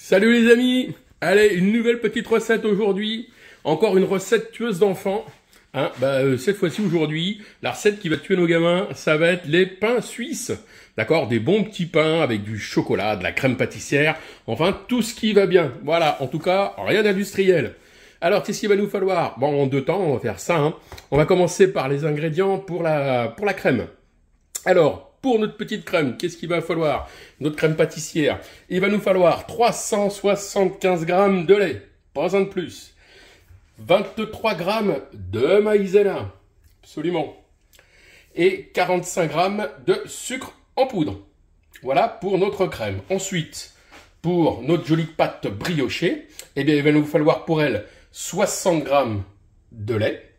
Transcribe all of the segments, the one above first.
Salut les amis! Allez, une nouvelle petite recette aujourd'hui. Encore une recette tueuse d'enfants. Cette fois-ci, aujourd'hui, la recette qui va tuer nos gamins, ça va être les pains suisses. D'accord? Des bons petits pains avec du chocolat, de la crème pâtissière. Enfin, tout ce qui va bien. Voilà, en tout cas, rien d'industriel. Alors, qu'est-ce qu'il va nous falloir? Bon, en deux temps, on va faire ça. On va commencer par les ingrédients pour la crème. Alors, pour notre petite crème, qu'est-ce qu'il va falloir? Notre crème pâtissière. Il va nous falloir 375 g de lait, pas un de plus. 23 g de maïzena, absolument. Et 45 g de sucre en poudre. Voilà pour notre crème. Ensuite, pour notre jolie pâte briochée, eh bien, il va nous falloir pour elle 60 g de lait.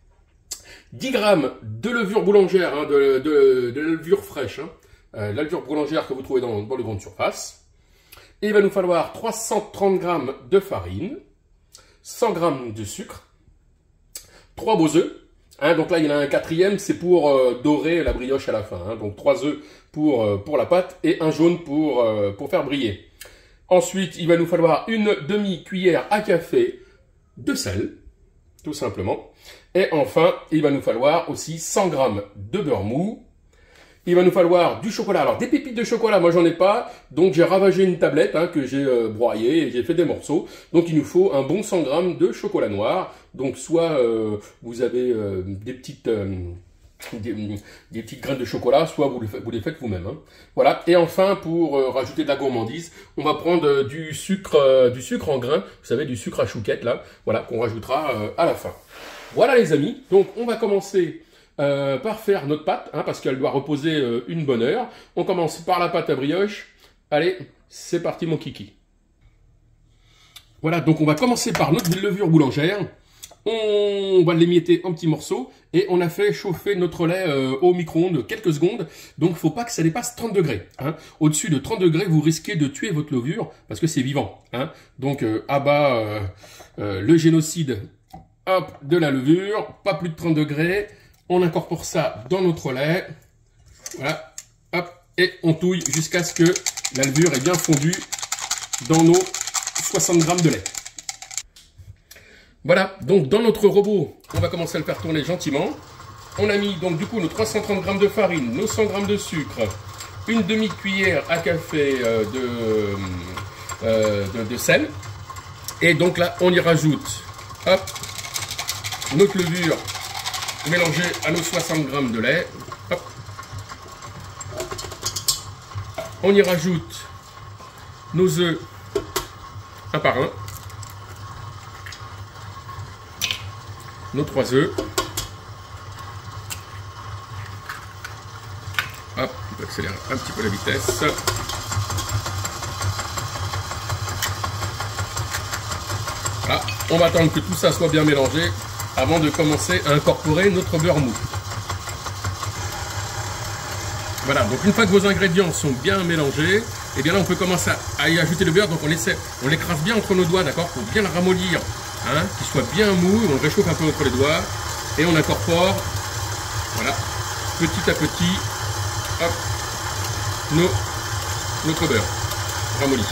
10 g de levure boulangère, de la levure fraîche, la levure boulangère que vous trouvez dans les grandes surfaces. Et il va nous falloir 330 g de farine, 100 g de sucre, 3 beaux œufs. Donc là, il y en a un quatrième, c'est pour dorer la brioche à la fin. Donc 3 œufs pour la pâte et un jaune pour faire briller. Ensuite, il va nous falloir une demi-cuillère à café de sel, tout simplement. Et enfin, il va nous falloir aussi 100 g de beurre mou. Il va nous falloir du chocolat. Alors, des pépites de chocolat, moi, j'en ai pas. Donc, j'ai ravagé une tablette que j'ai broyée et j'ai fait des morceaux. Donc, il nous faut un bon 100 g de chocolat noir. Donc, soit vous avez des petites graines de chocolat, soit vous les faites vous-même. Voilà. Et enfin, pour rajouter de la gourmandise, on va prendre du sucre en grains. Vous savez, du sucre à chouquette, là. Voilà, qu'on rajoutera à la fin. Voilà les amis, donc on va commencer par faire notre pâte, parce qu'elle doit reposer une bonne heure. On commence par la pâte à brioche. Allez, c'est parti mon kiki. Voilà, donc on va commencer par notre levure boulangère. On va l'émietter en petits morceaux et on a fait chauffer notre lait au micro-ondes quelques secondes. Donc il ne faut pas que ça dépasse 30 degrés. Au-dessus de 30 degrés, vous risquez de tuer votre levure parce que c'est vivant. Donc à bas le génocide. Hop, de la levure, pas plus de 30 degrés. On incorpore ça dans notre lait. Voilà, hop, et on touille jusqu'à ce que la levure est bien fondue dans nos 60 g de lait. Voilà, donc dans notre robot, on va commencer à le faire tourner gentiment. On a mis donc du coup nos 330 g de farine, nos 100 g de sucre, une demi-cuillère à café de sel. Et donc là, on y rajoute, hop, notre levure mélangée à nos 60 g de lait. Hop. On y rajoute nos œufs un par un. Nos 3 œufs. Hop, on peut accélérer un petit peu la vitesse. Voilà, on va attendre que tout ça soit bien mélangé avant de commencer à incorporer notre beurre mou. Voilà, donc une fois que vos ingrédients sont bien mélangés, et bien là on peut commencer à y ajouter le beurre. Donc on l'écrase bien entre nos doigts, d'accord, pour bien le ramollir, qu'il soit bien mou. On le réchauffe un peu entre les doigts et on incorpore, voilà, petit à petit, hop, notre beurre ramolli.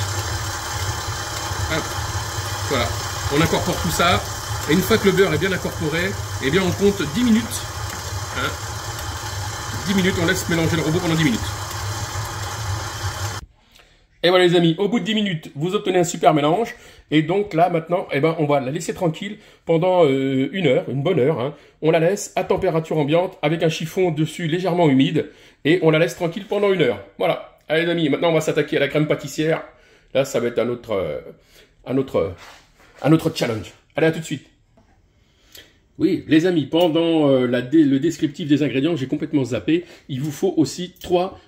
Hop, voilà, on incorpore tout ça. Et une fois que le beurre est bien incorporé, eh bien on compte 10 minutes. 10 minutes, on laisse mélanger le robot pendant 10 minutes. Et voilà les amis, au bout de 10 minutes, vous obtenez un super mélange. Et donc là maintenant, eh ben, on va la laisser tranquille pendant une heure, une bonne heure. On la laisse à température ambiante avec un chiffon dessus légèrement humide. Et on la laisse tranquille pendant une heure. Voilà. Allez les amis, maintenant on va s'attaquer à la crème pâtissière. Là, ça va être un autre challenge. Allez, à tout de suite. Oui, les amis, pendant le descriptif des ingrédients, j'ai complètement zappé. Il vous faut aussi 3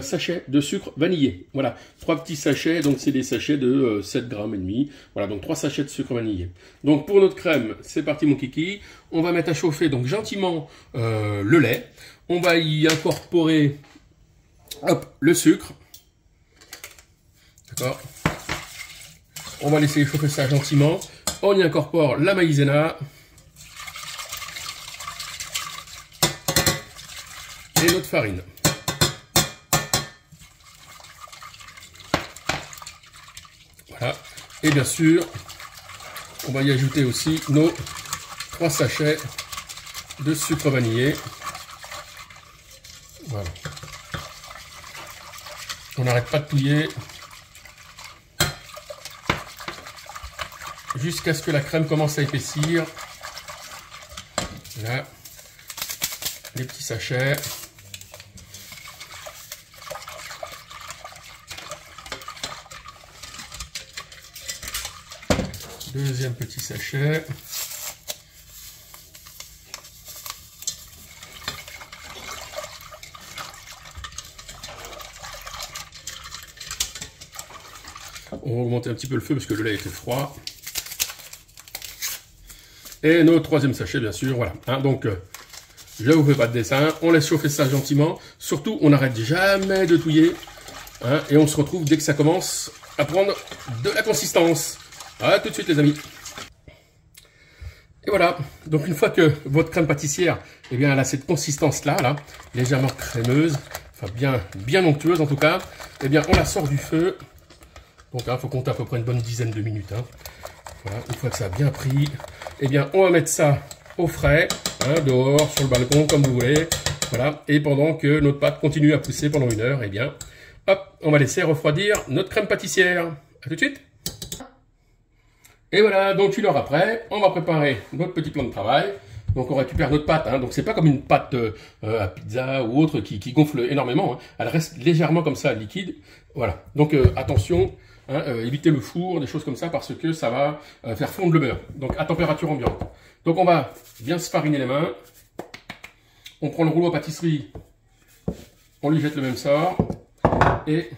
sachets de sucre vanillé. Voilà, 3 petits sachets, donc c'est des sachets de 7,5 g. Voilà, donc 3 sachets de sucre vanillé. Donc pour notre crème, c'est parti mon kiki. On va mettre à chauffer donc gentiment le lait. On va y incorporer le sucre. D'accord. On va laisser chauffer ça gentiment. On y incorpore la maïzena. Et notre farine. Voilà. Et bien sûr, on va y ajouter aussi nos 3 sachets de sucre vanillé. Voilà. On n'arrête pas de touiller jusqu'à ce que la crème commence à épaissir. Là, les petits sachets. Deuxième petit sachet. On va augmenter un petit peu le feu parce que le lait était froid. Et notre troisième sachet, bien sûr, voilà. Hein, donc, je ne vous fais pas de dessin. On laisse chauffer ça gentiment. Surtout, on n'arrête jamais de touiller. Hein, et on se retrouve dès que ça commence à prendre de la consistance. À tout de suite, les amis. Et voilà. Donc, une fois que votre crème pâtissière, eh bien, elle a cette consistance-là, là, légèrement crémeuse, enfin bien onctueuse en tout cas, eh bien, on la sort du feu. Donc, il faut compter à peu près une bonne dizaine de minutes. Hein. Voilà, une fois que ça a bien pris, eh bien, on va mettre ça au frais, hein, dehors, sur le balcon, comme vous voulez. Voilà, et pendant que notre pâte continue à pousser pendant 1 heure, eh bien, hop, on va laisser refroidir notre crème pâtissière. À tout de suite. Et voilà, donc 1 heure après, on va préparer notre petit plan de travail. Donc, on récupère notre pâte. Hein. Donc, c'est pas comme une pâte à pizza ou autre qui gonfle énormément. Hein. Elle reste légèrement comme ça, liquide. Voilà. Donc, attention. Hein, évitez le four, des choses comme ça, parce que ça va faire fondre le beurre. Donc à température ambiante. Donc on va bien se fariner les mains. On prend le rouleau à pâtisserie. On lui jette le même sort. Et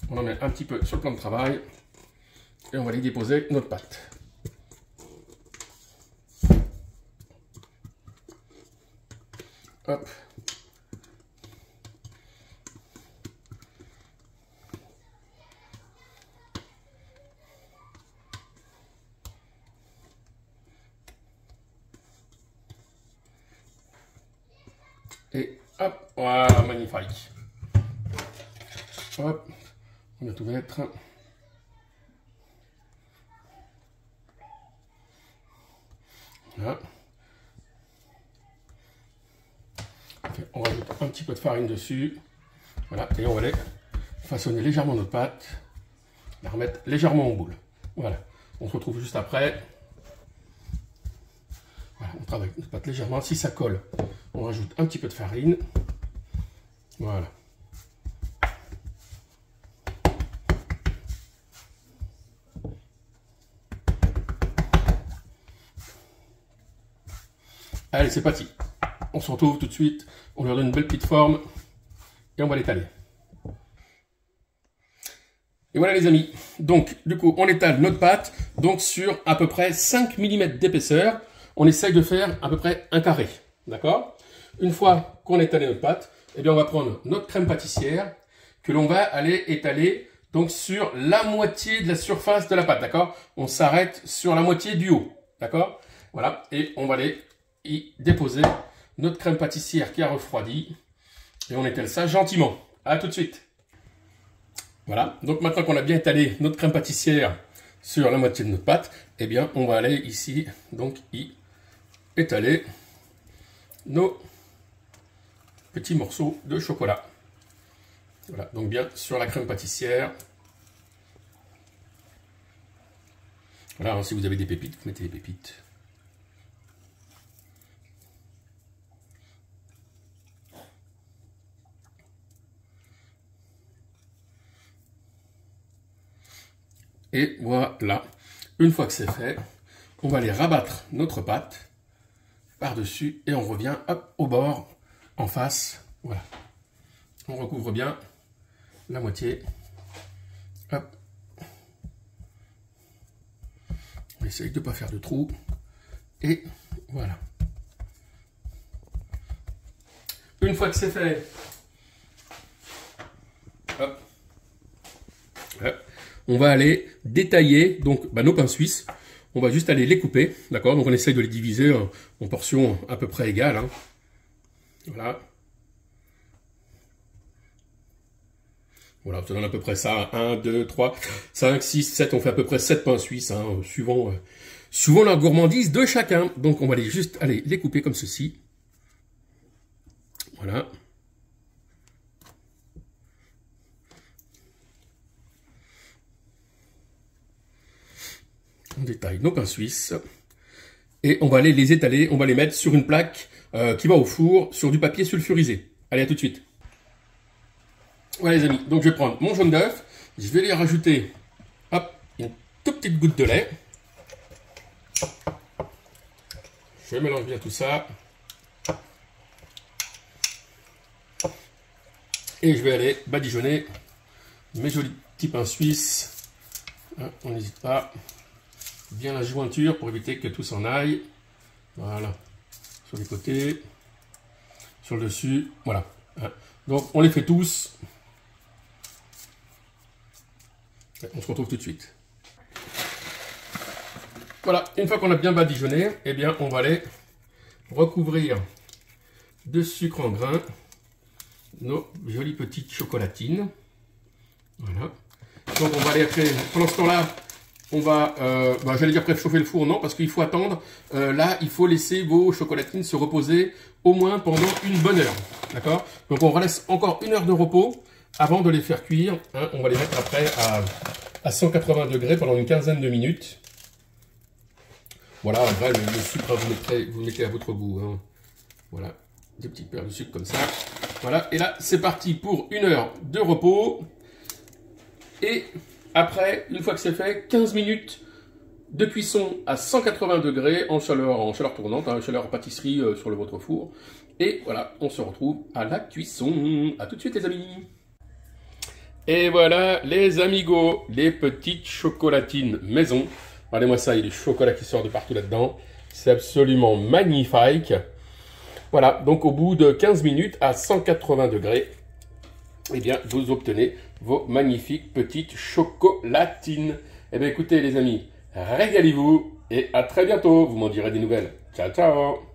on en met un petit peu sur le plan de travail. Et on va y déposer notre pâte. Hop. Et hop, voilà, magnifique. Hop, on va tout mettre. Voilà. On rajoute un petit peu de farine dessus. Voilà, et on va aller façonner légèrement notre pâte. La remettre légèrement en boule. Voilà, on se retrouve juste après. Voilà, on travaille notre pâte légèrement. Si ça colle, on rajoute un petit peu de farine. Voilà. Allez, c'est parti. On se retrouve tout de suite. On leur donne une belle petite forme. Et on va l'étaler. Et voilà les amis. Donc, du coup, on étale notre pâte. Donc, sur à peu près 5 mm d'épaisseur. On essaye de faire à peu près un carré. D'accord? Une fois qu'on a étalé notre pâte, eh bien, on va prendre notre crème pâtissière que l'on va aller étaler donc sur la moitié de la surface de la pâte. D'accord? On s'arrête sur la moitié du haut. D'accord? Voilà. Et on va aller y déposer notre crème pâtissière qui a refroidi. Et on étale ça gentiment. À tout de suite. Voilà. Donc, maintenant qu'on a bien étalé notre crème pâtissière sur la moitié de notre pâte, eh bien, on va aller ici, donc, y étaler nos petits morceaux de chocolat. Voilà, donc bien sur la crème pâtissière. Voilà, hein, si vous avez des pépites, vous mettez des pépites. Et voilà, une fois que c'est fait, on va aller rabattre notre pâte par-dessus et on revient hop, au bord, en face. Voilà, on recouvre bien la moitié. Hop. On essaye de ne pas faire de trou. Et voilà. Une fois que c'est fait, hop, hop, on va aller détailler donc nos pains suisses. On va juste aller les couper, d'accord? Donc on essaye de les diviser en portions à peu près égales. Hein. Voilà. Voilà, ça donne à peu près ça. 1, 2, 3, 5, 6, 7. On fait à peu près 7 pains suisses, hein, suivant la gourmandise de chacun. Donc on va les couper comme ceci. Voilà. On détaille nos pains suisses. Et on va aller les étaler, on va les mettre sur une plaque qui va au four, sur du papier sulfurisé. Allez, à tout de suite. Voilà les amis, donc je vais prendre mon jaune d'œuf, je vais lui rajouter hop, une toute petite goutte de lait. Je mélange bien tout ça. Et je vais aller badigeonner mes jolis petits pains suisses. On n'hésite pas. Bien la jointure pour éviter que tout s'en aille. Voilà. Sur les côtés. Sur le dessus. Voilà. Donc on les fait tous. On se retrouve tout de suite. Voilà. Une fois qu'on a bien badigeonné, eh bien on va aller recouvrir de sucre en grains nos jolies petites chocolatines. Voilà. Donc on va aller après, pendant ce temps-là, on va, j'allais dire préchauffer le four, non, parce qu'il faut attendre. Là, il faut laisser vos chocolatines se reposer au moins pendant une bonne heure. D'accord? Donc on laisse encore une heure de repos avant de les faire cuire. Hein. On va les mettre après à 180 degrés pendant une quinzaine de minutes. Voilà, après le sucre, vous mettez à votre goût. Hein. Voilà, des petites perles de sucre comme ça. Voilà, et là, c'est parti pour une heure de repos. Et après, une fois que c'est fait, 15 minutes de cuisson à 180 degrés en chaleur tournante, hein, chaleur pâtisserie sur votre four. Et voilà, on se retrouve à la cuisson. À tout de suite les amis. Et voilà les amigos, les petites chocolatines maison. Regardez-moi ça, il y a du chocolat qui sort de partout là-dedans. C'est absolument magnifique. Voilà, donc au bout de 15 minutes à 180 degrés, eh bien, vous obtenez vos magnifiques petites chocolatines. Eh bien, écoutez, les amis, régalez-vous et à très bientôt. Vous m'en direz des nouvelles. Ciao, ciao!